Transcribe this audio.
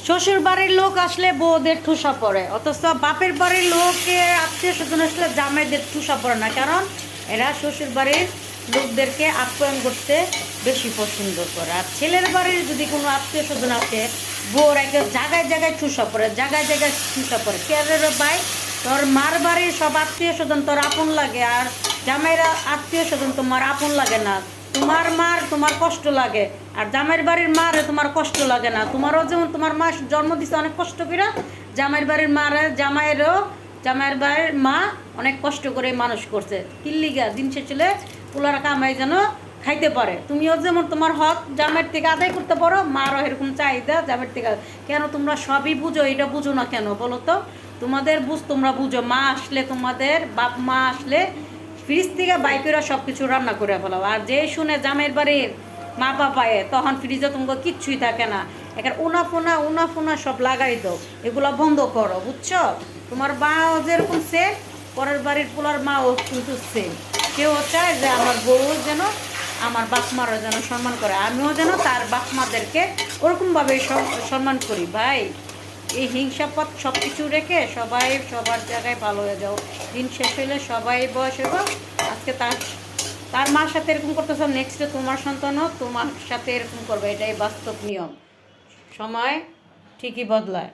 শ্বশুর বাড়ির লোক আসলে বউদের ঠুসা পড়ে, অথচ বাপের বাড়ির লোকের আত্মীয় স্বজন আসলে জামাইদের ঠুসা পড়ে না। কারণ এরা শ্বশুর বাড়ির লোকদেরকে আপ্যায়ন করতে বেশি পছন্দ করে। আর ছেলের বাড়ির যদি কোনো আত্মীয় স্বজন আসে, বউর একটা জায়গায় জায়গায় ঠুসা পড়ে, জায়গায় জায়গায় ঠুসা পড়ে। কে রে ভাই, তোর মার বাড়ির সব আত্মীয় স্বজন তোর আপন লাগে, আর জামাইরা আত্মীয় স্বজন তোমার আপন লাগে না। তোমার মার তোমার কষ্ট লাগে, আর জামাইয়ের বাড়ির মারে তোমার কষ্ট লাগে না। তোমারও যেমন তোমার মা জন্ম দিছে অনেক কষ্ট করে, জামাইয়ের বাড়ির মারে জামাইয়ের বাড়ির মা অনেক কষ্ট করে মানুষ করছে। কিল্লিগা দিন শেষে পোলারা কামাই যেন খাইতে পারে। তুমিও যেমন তোমার হক জামাইয়ের থেকে আদায় করতে পারো, মারও এরকম চাহিদা জামাইয়ের থেকে। কেন তোমরা সবই বুঝো, এটা বুঝো না কেন বলো তো? তোমাদের তোমরা বুঝো, মা আসলে তোমাদের বাপ মা আসলে ফ্রিজ থেকে বাইকেরা সব কিছু রান্না করে ফেলাও। আর যে শুনে জামের বাড়ির মা বাপায়, তখন ফ্রিজে তোমাকে কিচ্ছুই থাকে না। এখানে উনা ফোনা সব লাগাই দাও, এগুলো বন্ধ করো, বুঝছো? তোমার মাও যেরকম সেম, পরের বাড়ির পোলার মাও কিন্তু সেম। কেউ চায় যে আমার বউ যেন আমার বাপ মারও যেন সম্মান করে, আমিও যেন তার বাপ মাদেরকে ওরকমভাবে সম্মান করি। ভাই, এই হিংসাপথ সব কিছু রেখে সবাই সবার জায়গায় ভালো হয়ে যাও। দিন শেষ হইলে সবাই বয়স হবে। আজকে তার তার মার সাথে এরকম করতেছ, নেক্সটে তোমার সন্তানও তোমার সাথে এরকম করবে। এটাই বাস্তব নিয়ম। সময় ঠিকই বদলায়।